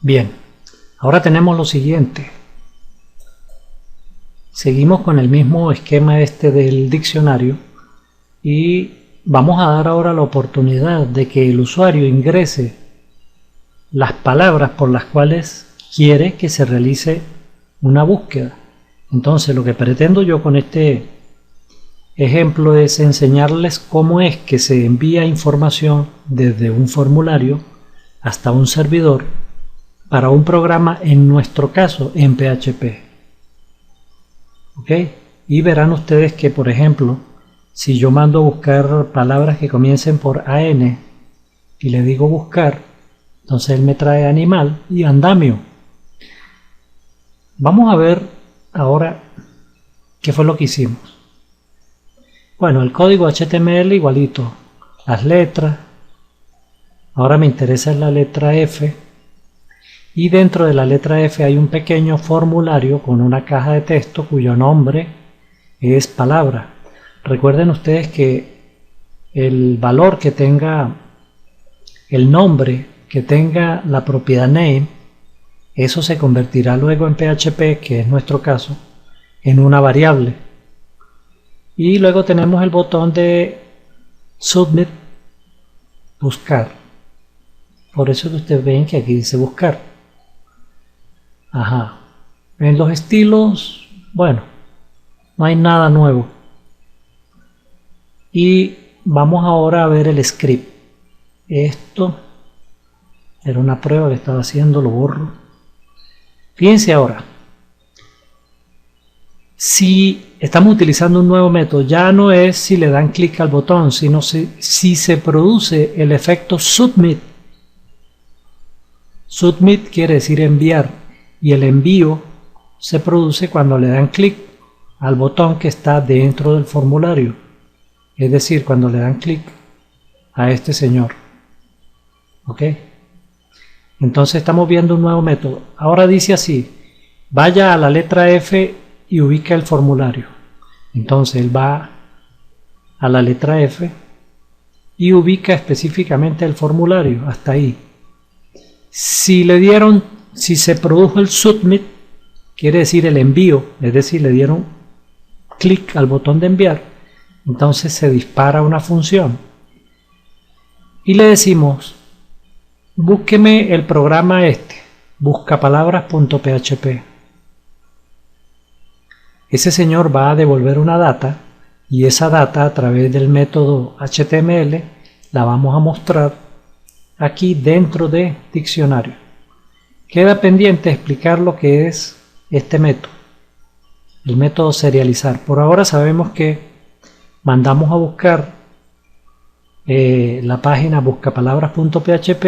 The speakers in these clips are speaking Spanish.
Bien, ahora tenemos lo siguiente. Seguimos con el mismo esquema del diccionario y vamos a dar ahora la oportunidad de que el usuario ingrese las palabras por las cuales quiere que se realice una búsqueda. Entonces, lo que pretendo yo con este ejemplo es enseñarles cómo es que se envía información desde un formulario hasta un servidor para un programa, en nuestro caso en PHP. ¿Ok? Y verán ustedes que, por ejemplo, si yo mando a buscar palabras que comiencen por AN y le digo buscar, entonces él me trae animal y andamio. Vamos a ver ahora qué fue lo que hicimos. Bueno, el código HTML igualito, las letras. Ahora me interesa la letra F. Y dentro de la letra F hay un pequeño formulario con una caja de texto cuyo nombre es palabra. Recuerden ustedes que el valor que tenga, el nombre que tenga la propiedad name, eso se convertirá luego en PHP, que es nuestro caso, en una variable. Y luego tenemos el botón de Submit, buscar. Por eso que ustedes ven que aquí dice buscar. Ajá. En los estilos, bueno, no hay nada nuevo. Y vamos ahora a ver el script. Esto era una prueba que estaba haciendo, lo borro. Fíjense ahora. Si estamos utilizando un nuevo método, ya no es si le dan clic al botón, sino si se produce el efecto submit. Submit quiere decir enviar. Y el envío se produce cuando le dan clic al botón que está dentro del formulario, es decir, cuando le dan clic a este señor. ¿Ok? Entonces estamos viendo un nuevo método. Ahora dice así: vaya a la letra F y ubica el formulario. Entonces él va a la letra F y ubica específicamente el formulario, hasta ahí. Si se produjo el submit, quiere decir el envío, es decir, le dieron clic al botón de enviar, entonces se dispara una función. Y le decimos, búsqueme el programa buscapalabras.php. Ese señor va a devolver una data y esa data a través del método HTML la vamos a mostrar aquí dentro de diccionario. Queda pendiente explicar lo que es este método, el método serializar. Por ahora sabemos que mandamos a buscar la página buscapalabras.php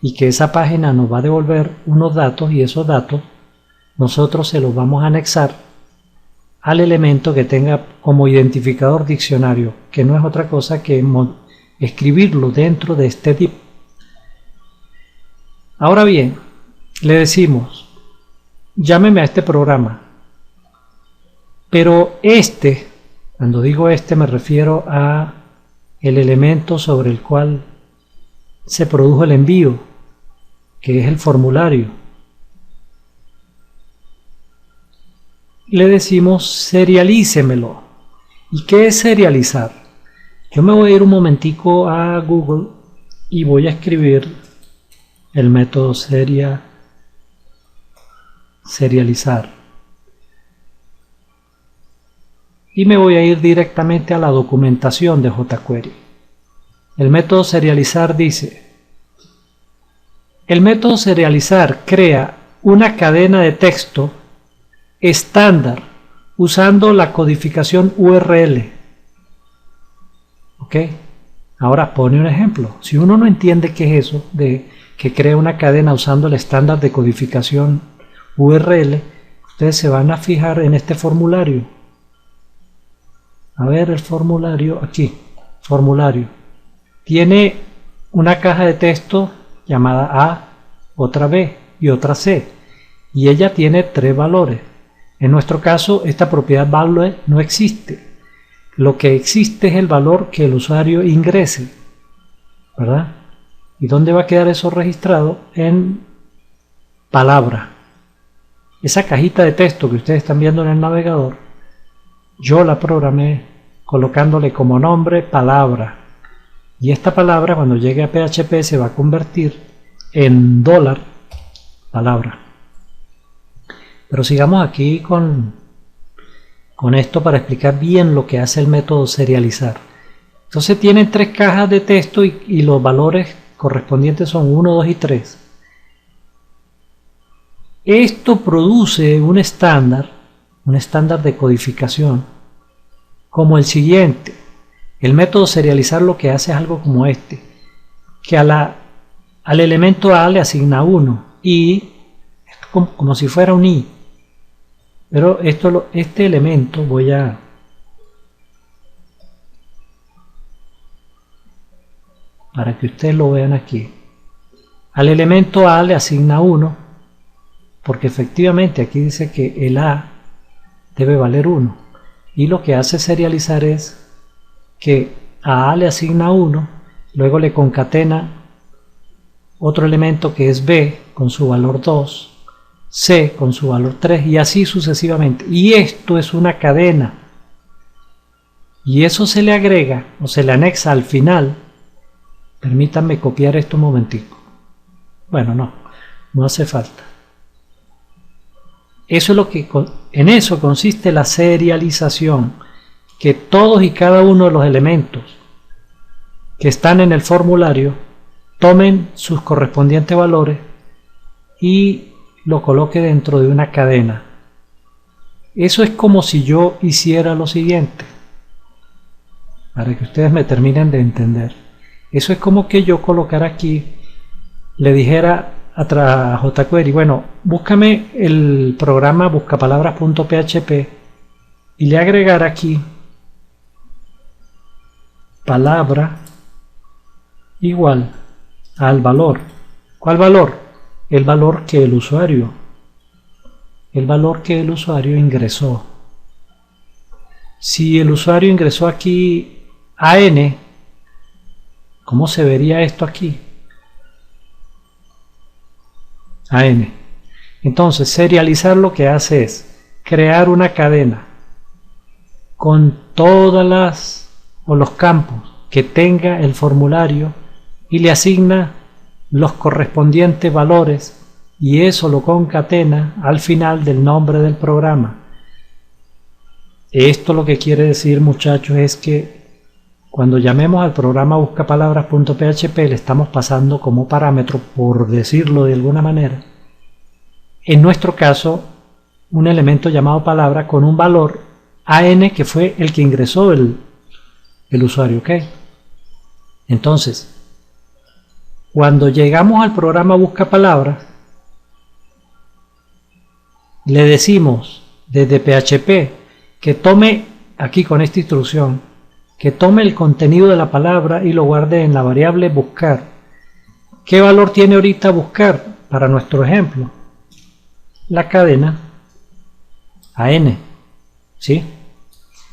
y que esa página nos va a devolver unos datos, y esos datos nosotros se los vamos a anexar al elemento que tenga como identificador diccionario, que no es otra cosa que escribirlo dentro de este div. Ahora bien, le decimos, llámeme a este programa, pero cuando digo me refiero a el elemento sobre el cual se produjo el envío, que es el formulario. Le decimos serialícemelo. ¿Y qué es serializar? Yo me voy a ir un momentico a Google y voy a escribir el método serializar. Y me voy a ir directamente a la documentación de jQuery. El método serializar dice: el método serializar crea una cadena de texto estándar usando la codificación URL. ¿Ok? Ahora pone un ejemplo. Si uno no entiende qué es eso de que crea una cadena usando el estándar de codificación URL, ustedes se van a fijar en este formulario. A ver el formulario, aquí, formulario. Tiene una caja de texto llamada A, otra B y otra C. Y ella tiene 3 valores. En nuestro caso, esta propiedad value no existe. Lo que existe es el valor que el usuario ingrese, ¿verdad? ¿Y dónde va a quedar eso registrado? En palabra. Esa cajita de texto que ustedes están viendo en el navegador, yo la programé colocándole como nombre palabra. Y esta palabra cuando llegue a PHP se va a convertir en dólar palabra. Pero sigamos aquí con esto para explicar bien lo que hace el método serializar. Entonces tienen 3 cajas de texto y los valores correspondientes son 1, 2 y 3. Esto produce un estándar de codificación como el siguiente. El método serializar lo que hace es algo como este, que al elemento A le asigna 1 y como si fuera un i. Pero este elemento para que ustedes lo vean aquí. Al elemento A le asigna 1, porque efectivamente aquí dice que el A debe valer 1. Y lo que hace serializar es que a le asigna 1, luego le concatena otro elemento que es B con su valor 2, C con su valor 3 y así sucesivamente. Y esto es una cadena. Y eso se le agrega o se le anexa al final. Permítanme copiar esto un momentico. Bueno, no hace falta. Eso es lo que, en eso consiste la serialización, que todos y cada uno de los elementos que están en el formulario tomen sus correspondientes valores y lo coloque dentro de una cadena. Eso es como si yo hiciera lo siguiente, para que ustedes me terminen de entender. Eso es como que yo colocara aquí, le dijera a jQuery, bueno, búscame el programa buscapalabras.php y le agregara aquí palabra igual al valor. ¿Cuál valor? El valor que el usuario ingresó. Si el usuario ingresó aquí AN, ¿cómo se vería esto aquí? AN. Entonces, serializar lo que hace es crear una cadena con todas los campos que tenga el formulario y le asigna los correspondientes valores y eso lo concatena al final del nombre del programa. Esto lo que quiere decir, muchachos, es que cuando llamemos al programa buscapalabras.php le estamos pasando como parámetro, por decirlo de alguna manera, en nuestro caso, un elemento llamado palabra con un valor AN que fue el que ingresó el usuario, ¿ok? Entonces, cuando llegamos al programa buscapalabras, le decimos desde PHP que tome, aquí con esta instrucción, que tome el contenido de la palabra y lo guarde en la variable buscar. ¿Qué valor tiene ahorita buscar para nuestro ejemplo? La cadena AN, ¿sí?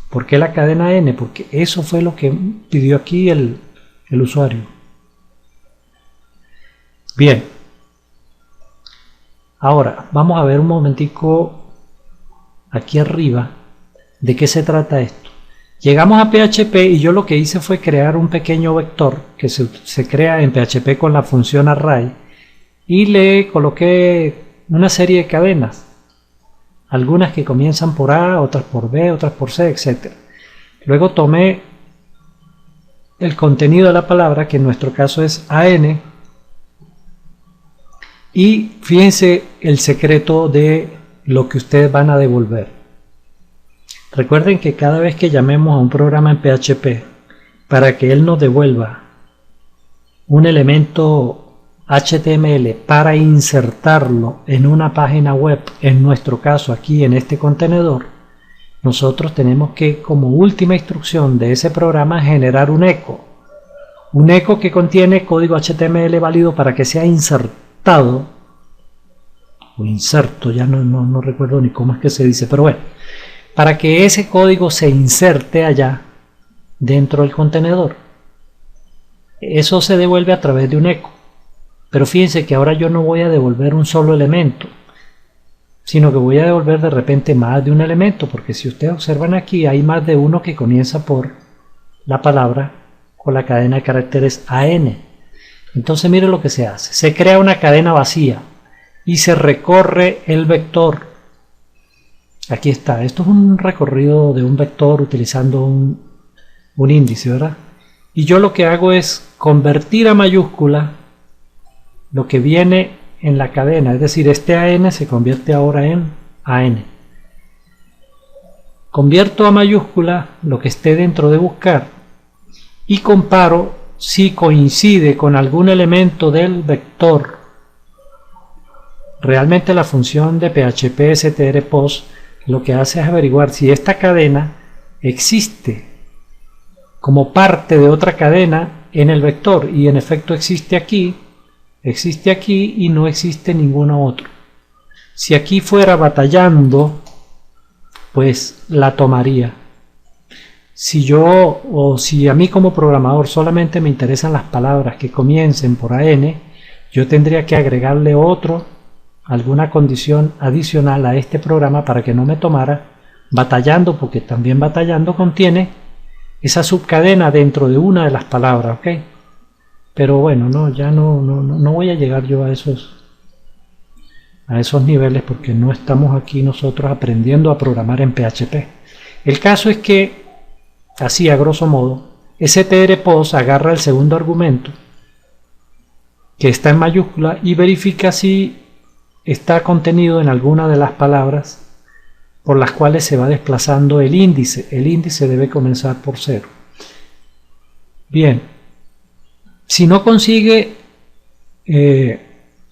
¿Por qué la cadena N? Porque eso fue lo que pidió aquí el usuario. Bien. Ahora, vamos a ver un momentico aquí arriba de qué se trata esto. Llegamos a PHP y yo lo que hice fue crear un pequeño vector que se crea en PHP con la función array y le coloqué una serie de cadenas. Algunas que comienzan por A, otras por B, otras por C, etc. Luego tomé el contenido de la palabra, que en nuestro caso es AN, y fíjense el secreto de lo que ustedes van a devolver. Recuerden que cada vez que llamemos a un programa en PHP, para que él nos devuelva un elemento HTML para insertarlo en una página web, en nuestro caso aquí en este contenedor, nosotros tenemos que, como última instrucción de ese programa, generar un eco que contiene código HTML válido para que sea insertado o inserto, ya no recuerdo ni cómo es que se dice, pero bueno, para que ese código se inserte allá dentro del contenedor. Eso se devuelve a través de un eco. Pero fíjense que ahora yo no voy a devolver un solo elemento, sino que voy a devolver de repente más de un elemento, porque si ustedes observan aquí hay más de uno que comienza por la palabra con la cadena de caracteres AN. Entonces mire lo que se hace. Se crea una cadena vacía y se recorre el vector. Aquí está. Esto es un recorrido de un vector utilizando un índice, ¿verdad? Y yo lo que hago es convertir a mayúscula lo que viene en la cadena, es decir, este AN se convierte ahora en AN. Convierto a mayúscula lo que esté dentro de buscar y comparo si coincide con algún elemento del vector. Realmente la función de PHP strpost lo que hace es averiguar si esta cadena existe como parte de otra cadena en el vector, y en efecto existe aquí y no existe ninguno otro. Si aquí fuera batallando, pues la tomaría. Si a mí como programador solamente me interesan las palabras que comiencen por AN, yo tendría que agregarle alguna condición adicional a este programa para que no me tomara batallando, porque también batallando contiene esa subcadena dentro de una de las palabras, ¿ok? Pero bueno, no voy a llegar yo a esos niveles, porque no estamos aquí nosotros aprendiendo a programar en PHP. El caso es que, así a grosso modo, strpost agarra el segundo argumento que está en mayúscula y verifica si está contenido en alguna de las palabras por las cuales se va desplazando el índice. El índice debe comenzar por 0. Bien, si no consigue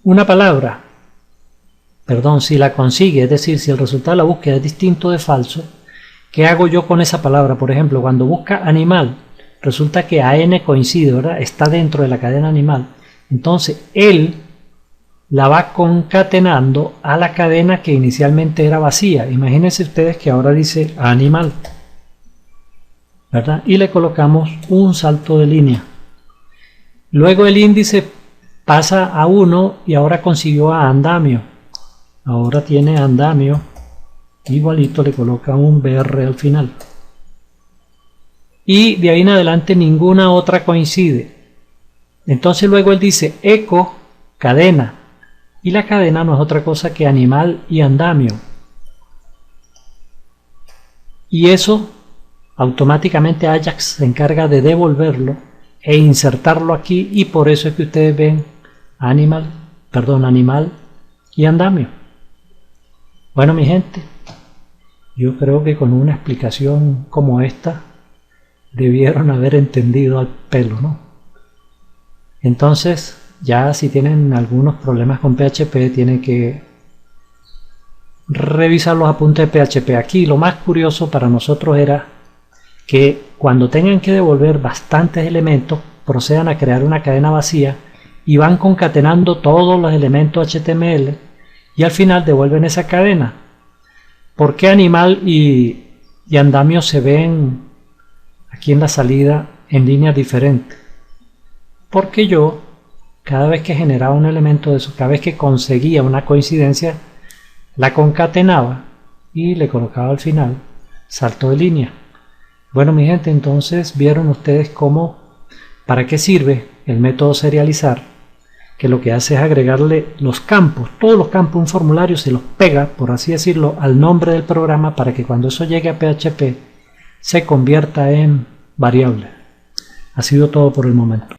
una palabra, si la consigue, es decir, si el resultado de la búsqueda es distinto de falso, ¿qué hago yo con esa palabra? Por ejemplo, cuando busca animal, resulta que AN coincide, ¿verdad? Está dentro de la cadena animal. Entonces, él la va concatenando a la cadena que inicialmente era vacía. Imagínense ustedes que ahora dice animal, ¿verdad? Y le colocamos un salto de línea. Luego el índice pasa a 1 y ahora consiguió a andamio. Ahora tiene andamio, igualito, le coloca un BR al final. Y de ahí en adelante ninguna otra coincide. Entonces luego él dice eco cadena. Y la cadena no es otra cosa que animal y andamio. Y eso automáticamente Ajax se encarga de devolverlo e insertarlo aquí, y por eso es que ustedes ven animal y andamio. Bueno, mi gente, yo creo que con una explicación como esta debieron haber entendido al pelo, ¿no? Entonces, ya si tienen algunos problemas con PHP, tienen que revisar los apuntes de PHP. Aquí lo más curioso para nosotros era que cuando tengan que devolver bastantes elementos, procedan a crear una cadena vacía y van concatenando todos los elementos HTML y al final devuelven esa cadena. ¿Por qué animal y andamio se ven aquí en la salida en líneas diferentes? Porque yo, cada vez que generaba un elemento de eso, cada vez que conseguía una coincidencia, la concatenaba y le colocaba al final salto de línea. Bueno, mi gente, entonces vieron ustedes para qué sirve el método serializar, que lo que hace es agregarle los campos, todos los campos, un formulario se los pega, por así decirlo, al nombre del programa para que cuando eso llegue a PHP se convierta en variable. Ha sido todo por el momento.